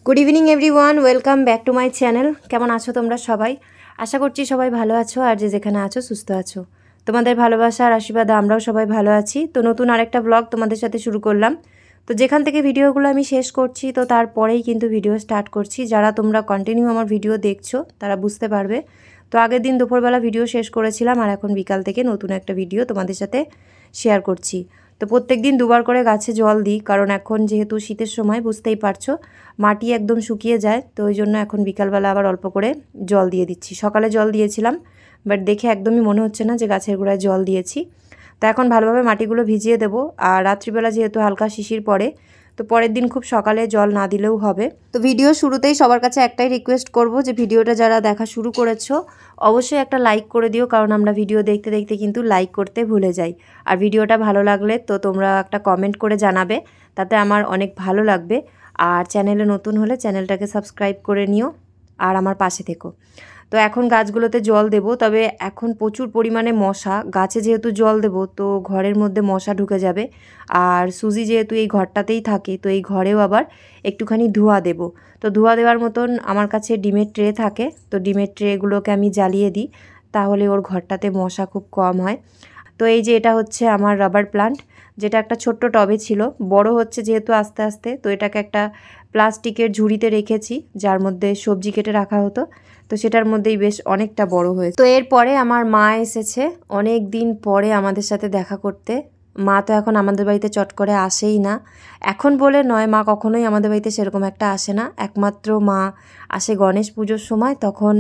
Good evening everyone, welcome back to my channel. কেমন আছো তোমরা সবাই? আশা করছি সবাই ভালো আছো, আর যে যেখানে আছো সুস্থ আছো। তোমাদের ভালোবাসা আর আশীর্বাদে আমরাও সবাই ভালো আছি। তো নতুন আরেকটা ব্লগ তোমাদের সাথে শুরু করলাম। তো যেখান থেকে ভিডিওগুলো আমি শেষ করছি, তো তারপরেই কিন্তু ভিডিও স্টার্ট করছি। যারা তোমরা কন্টিনিউ আমার ভিডিও দেখছো তারা বুঝতে পারবে। তো আগের দিন দুপুরবেলা ভিডিও শেষ করেছিলাম, আর এখন বিকাল থেকে নতুন একটা ভিডিও তোমাদের সাথে শেয়ার করছি। তো প্রত্যেক দিন দুবার করে গাছে জল দিই, কারণ এখন যেহেতু শীতের সময় বুঝতেই পারছো মাটি একদম শুকিয়ে যায়। তো ওই জন্য এখন বিকালবেলা আবার অল্প করে জল দিয়ে দিচ্ছি। সকালে জল দিয়েছিলাম, বাট দেখে একদমই মনে হচ্ছে না যে গাছের গোড়ায় জল দিয়েছি। তো এখন ভালোভাবে মাটিগুলো ভিজিয়ে দেবো। আর রাত্রিবেলা যেহেতু হালকা শিশির পড়ে, তো পরের দিন খুব সকালে জল না দিলেও হবে। তো ভিডিও শুরুতেই সবার কাছে একটাই রিকোয়েস্ট করব যে ভিডিওটা যারা দেখা শুরু করেছো অবশ্যই একটা লাইক করে দিও, কারণ আমরা ভিডিও দেখতে দেখতে কিন্তু লাইক করতে ভুলে যাই। আর ভিডিওটা ভালো লাগলে তো তোমরা একটা কমেন্ট করে জানাবে, তাতে আমার অনেক ভালো লাগবে। আর চ্যানেলে নতুন হলে চ্যানেলটাকে সাবস্ক্রাইব করে নিও আর আমার পাশে থেকো। তো এখন গাছগুলোতে জল দেব, তবে এখন প্রচুর পরিমাণে মশা। গাছে যেহেতু জল দেব তো ঘরের মধ্যে মশা ঢুকে যাবে। আর সুজি যেহেতু এই ঘরটাতেই থাকে, তো এই ঘরেও আবার একটুখানি ধোঁয়া দেব। তো ধোঁয়া দেওয়ার মতন আমার কাছে ডিমের ট্রে থাকে, তো ডিমের ট্রেগুলোকে আমি জ্বালিয়ে দিই, তাহলে ওর ঘরটাতে মশা খুব কম হয়। তো এই যে এটা হচ্ছে আমার রাবার প্লান্ট, যেটা একটা ছোট্ট টবে ছিল, বড় হচ্ছে যেহেতু আস্তে আস্তে, তো এটাকে একটা প্লাস্টিকের ঝুড়িতে রেখেছি যার মধ্যে সবজি কেটে রাখা হতো। তো সেটার মধ্যেই বেশ অনেকটা বড় হয়েছে। তো এরপরে আমার মা এসেছে অনেক দিন পরে আমাদের সাথে দেখা করতে। মা তো এখন আমাদের বাড়িতে চট করে আসেই না। এখন বলে নয়, মা কখনোই আমাদের বাড়িতে সেরকম একটা আসে না। একমাত্র মা আসে গণেশ পুজোর সময়, তখন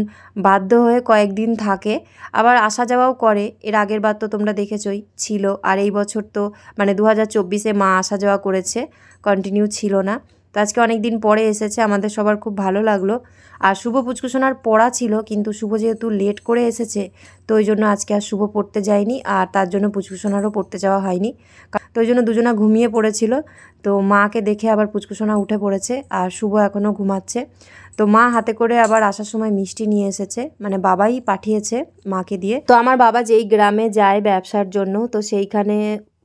বাধ্য হয়ে কয়েকদিন থাকে, আবার আসা যাওয়াও করে। এর আগের বার তো তোমরা দেখেছই ছিল, আর এই বছর তো মানে 2024-এ মা আসা যাওয়া করেছে, কন্টিনিউ ছিল না। তো আজকে অনেক দিন পরে এসেছে, আমাদের সবার খুব ভালো লাগলো। আর শুভ পুচকুসোনার পড়া ছিল, কিন্তু শুভ যেহেতু লেট করে এসেছে, তো ওই জন্য আজকে আর শুভ পড়তে যায়নি, আর তার জন্য পুচকুসোনারও পড়তে যাওয়া হয়নি। তো ওই জন্য দুজনা ঘুমিয়ে পড়েছিল। তো মাকে দেখে আবার পুচকুসোনা উঠে পড়েছে, আর শুভ এখনও ঘুমাচ্ছে। তো মা হাতে করে আবার আসার সময় মিষ্টি নিয়ে এসেছে, মানে বাবাই পাঠিয়েছে মাকে দিয়ে। তো আমার বাবা যেই গ্রামে যায় ব্যবসার জন্য, তো সেইখানে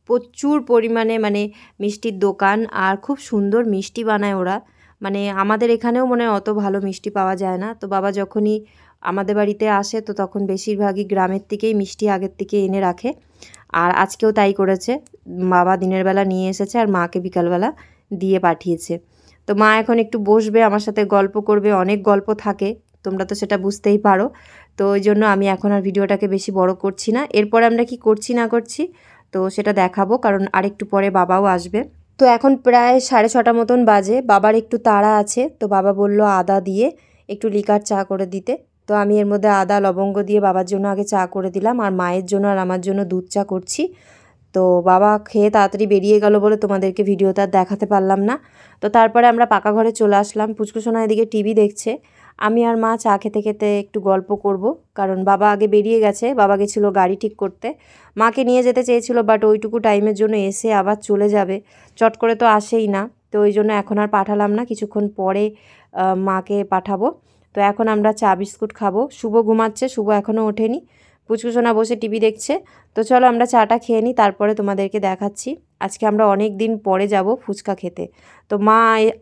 প্রচুর পরিমাণে মানে মিষ্টির দোকান, আর খুব সুন্দর মিষ্টি বানায় ওরা। মানে আমাদের এখানেও মনে হয় অত ভালো মিষ্টি পাওয়া যায় না। তো বাবা যখনই আমাদের বাড়িতে আসে, তো তখন বেশিরভাগই গ্রামের থেকেই মিষ্টি আগের থেকে এনে রাখে। আর আজকেও তাই করেছে, বাবা দিনের বেলা নিয়ে এসেছে আর মাকে বিকালবেলা দিয়ে পাঠিয়েছে। তো মা এখন একটু বসবে, আমার সাথে গল্প করবে, অনেক গল্প থাকে, তোমরা তো সেটা বুঝতেই পারো। তো ওই জন্য আমি এখন আর ভিডিওটাকে বেশি বড় করছি না। এরপরে আমরা কি করছি না করছি তো সেটা দেখাবো, কারণ আরেকটু পরে বাবাও আসবে। তো এখন প্রায় 6:30 মতন বাজে, বাবার একটু তাড়া আছে। তো বাবা বলল আদা দিয়ে একটু লিকার চা করে দিতে। তো আমি এর মধ্যে আদা লবঙ্গ দিয়ে বাবার জন্য আগে চা করে দিলাম, আর মায়ের জন্য আর আমার জন্য দুধ চা করছি। তো বাবা খেয়ে তাড়াতাড়ি বেরিয়ে গেল বলে তোমাদেরকে ভিডিওটা আর দেখাতে পারলাম না। তো তারপরে আমরা পাকা ঘরে চলে আসলাম। পুচকুসোনা এদিকে টিভি দেখছে, আমি আর মা চা খেতে খেতে একটু গল্প করব, কারণ বাবা আগে বেরিয়ে গেছে। বাবা গেছিলো গাড়ি ঠিক করতে, মাকে নিয়ে যেতে চেয়েছিল, বাট ওইটুকু টাইমের জন্য এসে আবার চলে যাবে, চট করে তো আসেই না। তো ওই জন্য এখন আর পাঠালাম না, কিছুক্ষণ পরে মাকে পাঠাবো। তো এখন আমরা চা বিস্কুট খাবো। শুভ ঘুমাচ্ছে, শুভ এখনও ওঠেনি, পুচকুসোনা বসে টিভি দেখছে। তো চলো আমরা চাটা খেয়ে নিই, তারপরে তোমাদেরকে দেখাচ্ছি। আজকে আমরা অনেক দিন পরে যাব ফুচকা খেতে। তো মা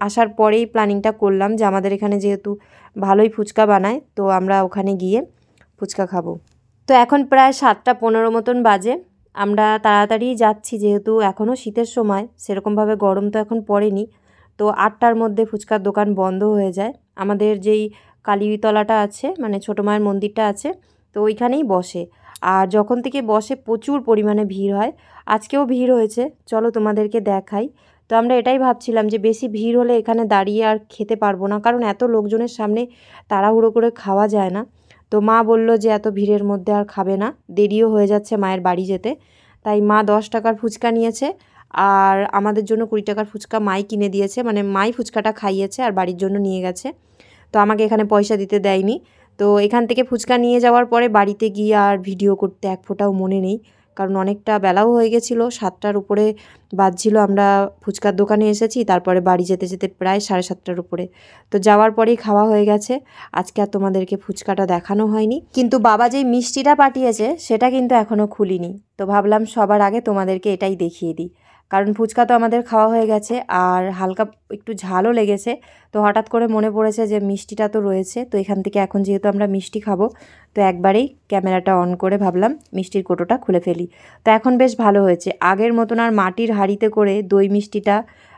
আসার পরেই প্ল্যানিংটা করলাম যে আমাদের এখানে যেহেতু ভালোই ফুচকা বানায়, তো আমরা ওখানে গিয়ে ফুচকা খাবো। তো এখন প্রায় 7:15 মতন বাজে। আমরা তাড়াতাড়ি যাচ্ছি, যেহেতু এখনও শীতের সময়, সেরকমভাবে গরম তো এখন পড়েনি। তো 8টার মধ্যে ফুচকার দোকান বন্ধ হয়ে যায়। আমাদের যেই কালীতলাটা আছে, মানে ছোটো মায়ের মন্দিরটা আছে, তো ওইখানেই বসে। আর যখন থেকে বসে প্রচুর পরিমাণে ভিড় হয়। আজকেও ভিড় হয়েছে, চলো তোমাদেরকে দেখাই। তো আমরা এটাই ভাবছিলাম যে বেশি ভিড় হলে এখানে দাঁড়িয়ে আর খেতে পারবো না, কারণ এত লোকজনের সামনে তাড়াহুড়ো করে খাওয়া যায় না। তো মা বলল যে এত ভিড়ের মধ্যে আর খাবে না, দেরিও হয়ে যাচ্ছে মায়ের বাড়ি যেতে। তাই মা 10 টাকার ফুচকা নিয়েছে, আর আমাদের জন্য 20 টাকার ফুচকা মাই কিনে দিয়েছে, মানে মাই ফুচকাটা খাইয়েছে আর বাড়ির জন্য নিয়ে গেছে। তো আমাকে এখানে পয়সা দিতে দেয়নি। তো এখান থেকে ফুচকা নিয়ে যাওয়ার পরে বাড়িতে গিয়ে আর ভিডিও করতে এক ফোঁটাও মনে নেই, কারণ অনেকটা বেলাও হয়ে গেছিলো, 7টার উপরে বাজছিল। আমরা ফুচকার দোকানে এসেছি, তারপরে বাড়ি যেতে যেতে প্রায় 7:30টার উপরে। তো যাওয়ার পরেই খাওয়া হয়ে গেছে। আজকে আর তোমাদেরকে ফুচকাটা দেখানো হয়নি, কিন্তু বাবা যেই মিষ্টিটা পাঠিয়েছে সেটা কিন্তু এখনও খুলিনি। তো ভাবলাম সবার আগে তোমাদেরকে এটাই দেখিয়ে দিই, কারণ ফুচকা তো আমাদের খাওয়া হয়ে গেছে আর হালকা একটু ঝালও লেগেছে। তো হঠাৎ করে মনে পড়েছে যে মিষ্টিটা তো রয়েছে, তো এখান থেকে এখন যেহেতু আমরা মিষ্টি খাবো তো একবারেই ক্যামেরাটা অন করে ভাবলাম মিষ্টির কৌটোটা খুলে ফেলি। তো এখন বেশ ভালো হয়েছে, আগের মতন আর মাটির হাঁড়িতে করে দই মিষ্টিটা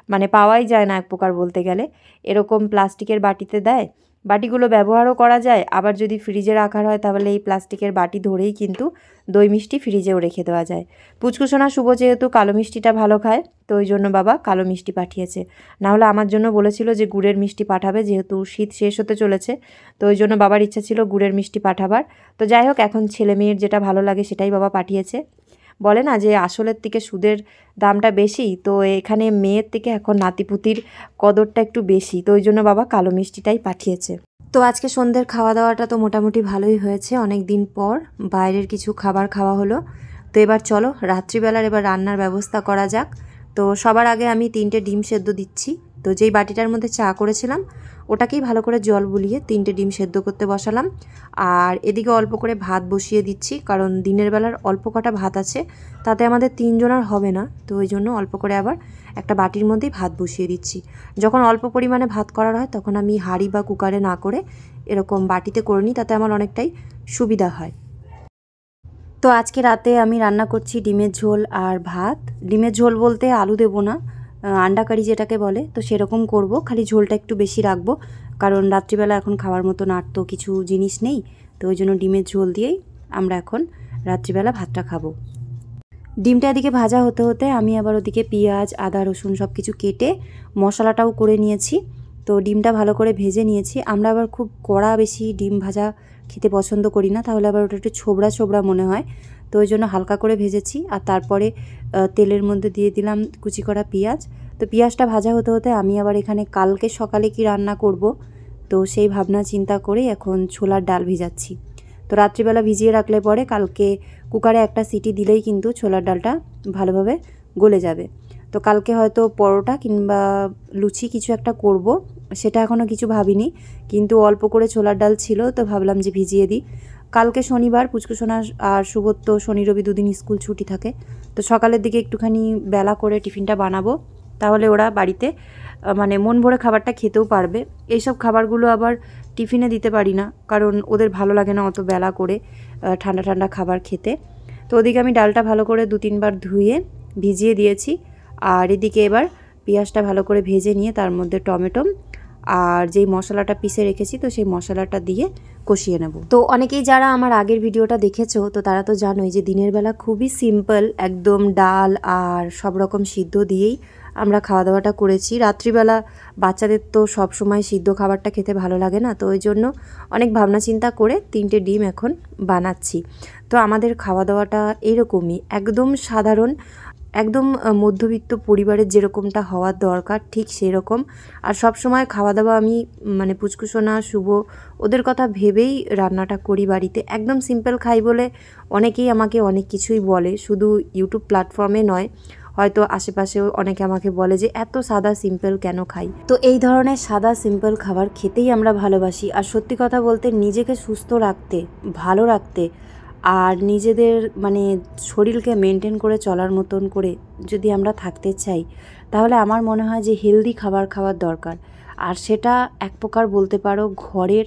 মানে পাওয়াই যায় না এক প্রকার বলতে গেলে। এরকম প্লাস্টিকের বাটিতে দেয়, বাটিগুলো ব্যবহারও করা যায়, আবার যদি ফ্রিজে রাখার হয় তাহলে এই প্লাস্টিকের বাটি ধরেই কিন্তু দই মিষ্টি ফ্রিজেও রেখে দেওয়া যায়। পুচকুসোনা শুভ যেহেতু কালো মিষ্টিটা ভালো খায় তো ওই জন্য বাবা কালো মিষ্টি পাঠিয়েছে, নাহলে আমার জন্য বলেছিল যে গুড়ের মিষ্টি পাঠাবে, যেহেতু শীত শেষ হতে চলেছে তো ওই জন্য বাবার ইচ্ছা ছিল গুড়ের মিষ্টি পাঠাবার। তো যাই হোক, এখন ছেলে মেয়ের যেটা ভালো লাগে সেটাই বাবা পাঠিয়েছে। বলে না যে আসলের থেকে সুদের দামটা বেশি, তো এখানে মেয়ের থেকে এখন নাতিপুতির কদরটা একটু বেশি, তো ওই জন্য বাবা কালো মিষ্টিটাই পাঠিয়েছে। তো আজকে সন্ধ্যের খাওয়া দাওয়াটা তো মোটামুটি ভালোই হয়েছে, অনেক দিন পর বাইরের কিছু খাবার খাওয়া হলো। তো এবার চলো রাত্রিবেলার এবার রান্নার ব্যবস্থা করা যাক। তো সবার আগে আমি 3টে ডিম সেদ্ধ দিচ্ছি। তো যেই বাটিটার মধ্যে চা করেছিলাম ওটাকেই ভালো করে জল বুলিয়ে 3টে ডিম সেদ্ধ করতে বসালাম। আর এদিকে অল্প করে ভাত বসিয়ে দিচ্ছি, কারণ দিনের বেলার অল্প কটা ভাত আছে, তাতে আমাদের 3 জনের হবে না, তো ওই জন্য অল্প করে আবার একটা বাটির মধ্যেই ভাত বসিয়ে দিচ্ছি। যখন অল্প পরিমাণে ভাত করার হয় তখন আমি হাঁড়ি বা কুকারে না করে এরকম বাটিতে করে নিই, তাতে আমার অনেকটাই সুবিধা হয়। তো আজকে রাতে আমি রান্না করছি ডিমের ঝোল আর ভাত। ডিমের ঝোল বলতে আলু দেবো না, আন্ডা কারি যেটাকে বলে, তো সেরকম করব, খালি ঝোলটা একটু বেশি রাখবো, কারণ রাত্রিবেলা এখন খাওয়ার মতন আর তো কিছু জিনিস নেই, তো ওই জন্য ডিমের ঝোল দিয়েই আমরা এখন রাত্রিবেলা ভাতটা খাবো। ডিমটা এদিকে ভাজা হতে হতে আমি আবার ওদিকে পেঁয়াজ আদা রসুন সব কিছু কেটে মশলাটাও করে নিয়েছি। তো ডিমটা ভালো করে ভেজে নিয়েছি। আমরা আবার খুব কড়া বেশি ডিম ভাজা খেতে পছন্দ করি না, তাহলে আবার ওটা একটু ছোবড়া ছোবড়া মনে হয়, তো ওই জন্য হালকা করে ভেজেছি। আর তারপরে তেলের মধ্যে দিয়ে দিলাম কুচি করা পেঁয়াজ। তো পেঁয়াজটা ভাজা হতে হতে আমি আবার এখানে কালকে সকালে কি রান্না করব, তো সেই ভাবনা চিন্তা করেই এখন ছোলার ডাল ভিজাচ্ছি। তো রাত্রিবেলা ভিজিয়ে রাখলে পরে কালকে কুকারে একটা সিটি দিলেই কিন্তু ছোলার ডালটা ভালোভাবে গলে যাবে। তো কালকে হয়তো পরোটা কিংবা লুচি কিছু একটা করব, সেটা এখনও কিছু ভাবিনি, কিন্তু অল্প করে ছোলার ডাল ছিল তো ভাবলাম যে ভিজিয়ে দিই। কালকে শনিবার, পুচকুসোনা আর সুব্রত শনি রবি দুদিন স্কুল ছুটি থাকে, তো সকালের দিকে একটুখানি বেলা করে টিফিনটা বানাবো, তাহলে ওরা বাড়িতে মানে মন ভরে খাবারটা খেতেও পারবে। এইসব খাবারগুলো আবার টিফিনে দিতে পারি না, কারণ ওদের ভালো লাগে না অত বেলা করে ঠান্ডা ঠান্ডা খাবার খেতে। তো ওদিকে আমি ডালটা ভালো করে 2-3 বার ধুয়ে ভিজিয়ে দিয়েছি। আর এদিকে এবার পেঁয়াজটা ভালো করে ভেজে নিয়ে তার মধ্যে টমেটো আর যেই মশলাটা পিষে রেখেছি তো সেই মশলাটা দিয়ে কষিয়ে নেব। তো অনেকেই যারা আমার আগের ভিডিওটা দেখেছো তো তারা তো জানোই যে দিনের বেলা খুবই সিম্পল একদম ডাল আর সব রকম সিদ্ধ দিয়েই আমরা খাওয়া দাওয়াটা করেছি। রাত্রিবেলা বাচ্চাদের তো সব সময় সিদ্ধ খাবারটা খেতে ভালো লাগে না, তো ওই জন্য অনেক ভাবনা চিন্তা করে 3টে ডিম এখন বানাচ্ছি। তো আমাদের খাওয়া দাওয়াটা এরকমই, একদম সাধারণ, একদম মধ্যবিত্ত পরিবারের যেরকমটা হওয়ার দরকার ঠিক সেরকম। আর সব সময় খাওয়া দাওয়া আমি মানে পুচকুসোনা শুভ ওদের কথা ভেবেই রান্নাটা করি বাড়িতে, একদম সিম্পল খাই বলে অনেকেই আমাকে অনেক কিছুই বলে, শুধু ইউটিউব প্ল্যাটফর্মে নয়, হয়তো আশেপাশেও অনেকে আমাকে বলে যে এত সাদা সিম্পল কেন খাই। তো এই ধরনের সাদা সিম্পল খাবার খেতেই আমরা ভালোবাসি। আর সত্যি কথা বলতে নিজেকে সুস্থ রাখতে, ভালো রাখতে আর নিজেদের মানে শরীরকে মেনটেন করে চলার মতন করে যদি আমরা থাকতে চাই, তাহলে আমার মনে হয় যে হেলদি খাবার খাওয়ার দরকার। আর সেটা এক প্রকার বলতে পারো ঘরের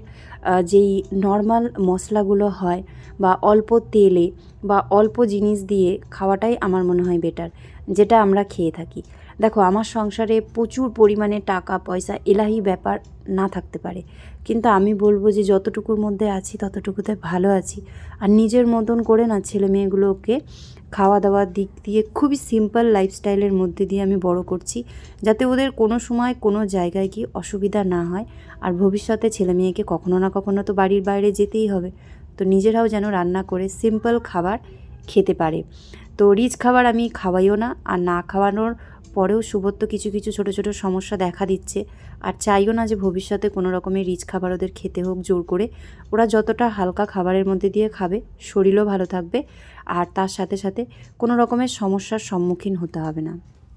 যেই নর্মাল মশলাগুলো হয় বা অল্প তেলে বা অল্প জিনিস দিয়ে খাওয়াটাই আমার মনে হয় বেটার, যেটা আমরা খেয়ে থাকি। দেখো আমার সংসারে প্রচুর পরিমাণে টাকা পয়সা এলাহি ব্যাপার না থাকতে পারে, কিন্তু আমি বলবো যে যতটুকুর মধ্যে আছি ততটুকুতে ভালো আছি। আর নিজের মতন করে না ছেলে মেয়েগুলোকে খাওয়া দাওয়ার দিক দিয়ে খুবই সিম্পল লাইফস্টাইলের মধ্যে দিয়ে আমি বড় করছি, যাতে ওদের কোনো সময় কোনো জায়গায় গিয়ে অসুবিধা না হয়। আর ভবিষ্যতে ছেলে মেয়েকে কখনো না কখনো তো বাড়ির বাইরে যেতেই হবে, তো নিজেরাও যেন রান্না করে সিম্পল খাবার খেতে পারে। তো রিচ খাবার আমি খাওয়াইও না, আর না খাওয়ানোর পরেও সুব্রত কিছু কিছু ছোটো ছোটো সমস্যা দেখা দিচ্ছে, আর চাইও না যে ভবিষ্যতে কোনো রকমের রিচ খাবার ওদের খেতে হোক জোর করে। ওরা যতটা হালকা খাবারের মধ্যে দিয়ে খাবে শরীরও ভালো থাকবে, আর তার সাথে সাথে কোনো রকমের সমস্যার সম্মুখীন হতে হবে না।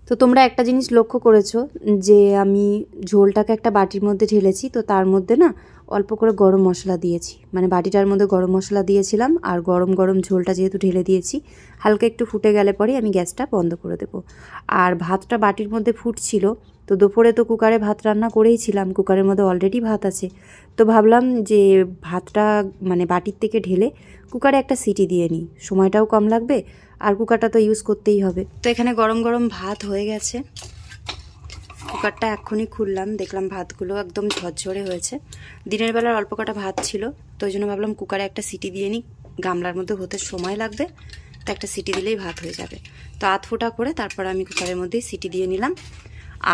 তো তোমরা একটা জিনিস লক্ষ্য করেছো যে আমি ঝোলটাকে একটা বাটির মধ্যে ঢেলেছি, তো তার মধ্যে না অল্প করে গরম মশলা দিয়েছি, মানে বাটিটার মধ্যে গরম মশলা দিয়েছিলাম আর গরম গরম ঝোলটা যেহেতু ঢেলে দিয়েছি হালকা একটু ফুটে গেলে পরে আমি গ্যাসটা বন্ধ করে দেবো। আর ভাতটা বাটির মধ্যে ফুটছিল, তো দুপুরে তো কুকারে ভাত রান্না করেইছিলাম, কুকারের মধ্যে অলরেডি ভাত আছে, তো ভাবলাম যে ভাতটা মানে বাটির থেকে ঢেলে কুকারে একটা সিটি দিয়ে নিই, সময়টাও কম লাগবে আর কুকারটা তো ইউজ করতেই হবে। তো এখানে গরম গরম ভাত হয়ে গেছে, কুকারটা এক্ষুনি খুললাম, দেখলাম ভাতগুলো একদম ঝরঝরে হয়েছে। দিনের বেলার অল্প কটা ভাত ছিল, তো ওই জন্য ভাবলাম কুকারে একটা সিটি দিয়ে নিই, গামলার মধ্যে হতে সময় লাগবে, তো একটা সিটি দিলেই ভাত হয়ে যাবে। তো আধ ফোটা করে তারপর আমি কুকারের মধ্যেই সিটি দিয়ে নিলাম।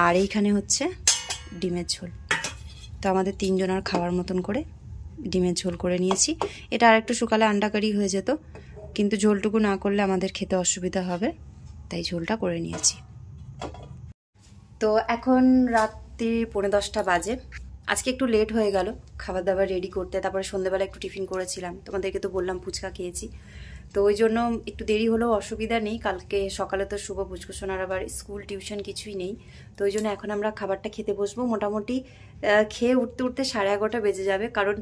আর এইখানে হচ্ছে ডিমের ঝোল, তো আমাদের তিনজনের খাওয়ার মতন করে ডিমের ঝোল করে নিয়েছি। এটা আর একটু শুকালে আন্ডা কারি হয়ে যেত, কিন্তু ঝোলটুকু না করলে আমাদের খেতে অসুবিধা হবে, তাই ঝোলটা করে নিয়েছি। তো এখন রাত্রি 10:45 বাজে। আজকে একটু লেট হয়ে গেল খাবার দাবার রেডি করতে, তারপরে সন্ধ্যেবেলা একটু টিফিন করেছিলাম, তোমাদেরকে তো বললাম ফুচকা খেয়েছি, তো ওই জন্য একটু দেরি হলেও অসুবিধা নেই। কালকে সকালে তো শুভ পুচকুসোনার আবার স্কুল টিউশন কিছুই নেই, তো ওই জন্য এখন আমরা খাবারটা খেতে বসবো। মোটামুটি খেয়ে উঠতে উঠতে 11:30 বেজে যাবে, কারণ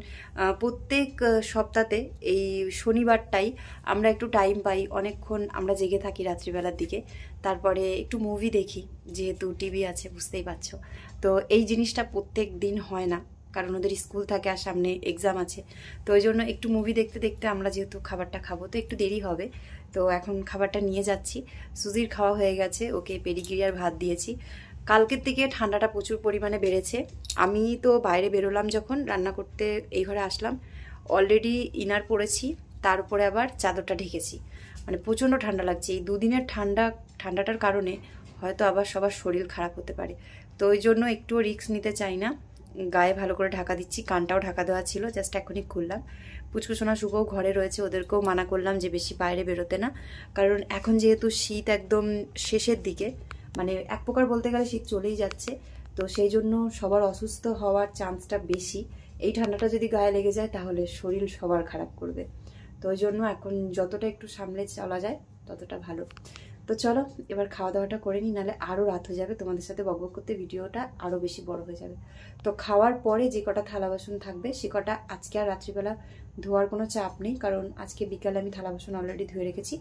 প্রত্যেক সপ্তাহে এই শনিবারটাই আমরা একটু টাইম পাই, অনেকক্ষণ আমরা জেগে থাকি রাত্রিবেলার দিকে, তারপরে একটু মুভি দেখি, যেহেতু টিভি আছে বুঝতেই পারছো। তো এই জিনিসটা প্রত্যেক দিন হয় না, কারণ ওদের স্কুল থাকে আর সামনে এক্সাম আছে, তো ওই জন্য একটু মুভি দেখতে দেখতে আমরা যেহেতু খাবারটা খাবো তো একটু দেরি হবে। তো এখন খাবারটা নিয়ে যাচ্ছি। সুজির খাওয়া হয়ে গেছে, ওকে পেডিগ্রি আর ভাত দিয়েছি। কালকের থেকে ঠান্ডাটা প্রচুর পরিমাণে বেড়েছে। আমি তো বাইরে বেরোলাম যখন রান্না করতে, এই ঘরে আসলাম, অলরেডি ইনার পরেছি, তার উপরে আবার চাদরটা ঢেকেছি, মানে প্রচণ্ড ঠান্ডা লাগছে। এই দুদিনের ঠান্ডাটার কারণে হয়তো আবার সবার শরীর খারাপ হতে পারে, তো ওই জন্য একটুও রিস্ক নিতে চাই না, গায়ে ভালো করে ঢাকা দিচ্ছি। কানটাও ঢাকা দেওয়া ছিল, জাস্ট এখনই খুললাম। পুচকুসোনা শুভও ঘরে রয়েছে, ওদেরকেও মানা করলাম যে বেশি বাইরে বেরোতে না, কারণ এখন যেহেতু শীত একদম শেষের দিকে, মানে এক প্রকার বলতে গেলে শীত চলেই যাচ্ছে, তো সেই জন্য সবার অসুস্থ হওয়ার চান্সটা বেশি। এই ঠান্ডাটা যদি গায়ে লেগে যায় তাহলে শরীর সবার খারাপ করবে, তো ওই জন্য এখন যতটা একটু সামলে চলা যায় ততটা ভালো। তো চলো এবার খাওয়া দাওয়াটা করে নিই, নাহলে আরও রাত হয়ে যাবে, তোমাদের সাথে বকবক করতে ভিডিওটা আরও বেশি বড় হয়ে যাবে। তো খাওয়ার পরে যে কটা থালা বাসন থাকবে সে কটা আজকে আর রাত্রিবেলা ধোয়ার কোনো চাপ নেই, কারণ আজকে বিকালে আমি থালা বাসন অলরেডি ধুয়ে রেখেছি।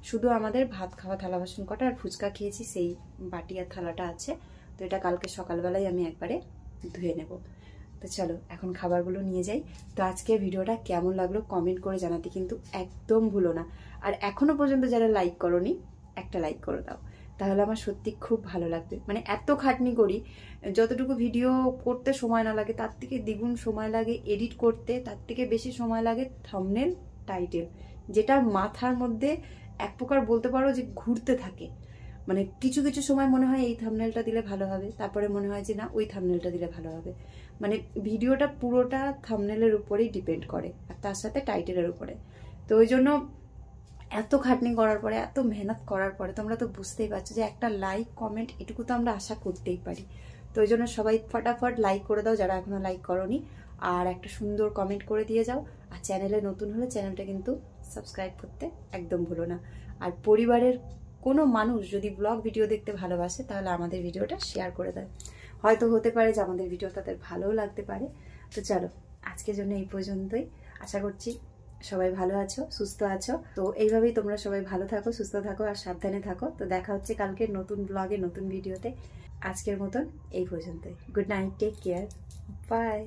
শুধু আমাদের ভাত খাওয়া থালা বাসন কটা আর ফুচকা খেয়েছি সেই বাটি আর থালাটা আছে, তো এটা কালকে সকালবেলায় আমি একবারে ধুয়ে নেব। তো চলো এখন খাবারগুলো নিয়ে যাই। তো আজকের ভিডিওটা কেমন লাগলো কমেন্ট করে জানাতে কিন্তু একদম ভুলো না, আর এখনো পর্যন্ত যারা লাইক করোনি একটা লাইক করে দাও, তাহলে আমার সত্যি খুব ভালো লাগবে। মানে এত খাটনি করি, যতটুকু ভিডিও করতে সময় না লাগে তার থেকে দ্বিগুণ সময় লাগে এডিট করতে, তার থেকে বেশি সময় লাগে থাম্বনেল টাইটেল, যেটা মাথার মধ্যে এক প্রকার বলতে পারো যে ঘুরতে থাকে। মানে কিছু কিছু সময় মনে হয় এই থাম্বনেলটা দিলে ভালো হবে, তারপরে মনে হয় যে না ওই থাম্বনেলটা দিলে ভালো হবে। মানে ভিডিওটা পুরোটা থাম্বনেলের উপরেই ডিপেন্ড করে আর তার সাথে টাইটেলের উপরে। তো ওই জন্য এত খাটনি করার পরে, এত মেহনত করার পরে তোমরা তো বুঝতেই পারছো যে একটা লাইক কমেন্ট এটুকু তো আমরা আশা করতেই পারি। তো ওই জন্য সবাই ফটাফট লাইক করে দাও যারা এখনো লাইক করোনি, আর একটা সুন্দর কমেন্ট করে দিয়ে যাও। আর চ্যানেলে নতুন হলে চ্যানেলটা কিন্তু সাবস্ক্রাইব করতে একদম ভুলো না। আর পরিবারের কোনো মানুষ যদি ব্লগ ভিডিও দেখতে ভালোবাসে তাহলে আমাদের ভিডিওটা শেয়ার করে দেয়, হয়তো হতে পারে যে আমাদের ভিডিও তাদের ভালোও লাগতে পারে। তো চলো আজকের জন্য এই পর্যন্তই, আশা করছি সবাই ভালো আছো, সুস্থ আছো। তো এইভাবেই তোমরা সবাই ভালো থাকো, সুস্থ থাকো আর সাবধানে থাকো। তো দেখা হচ্ছে কালকে নতুন ব্লগে নতুন ভিডিওতে। আজকের মতন এই পর্যন্তই। Good night, take care, by.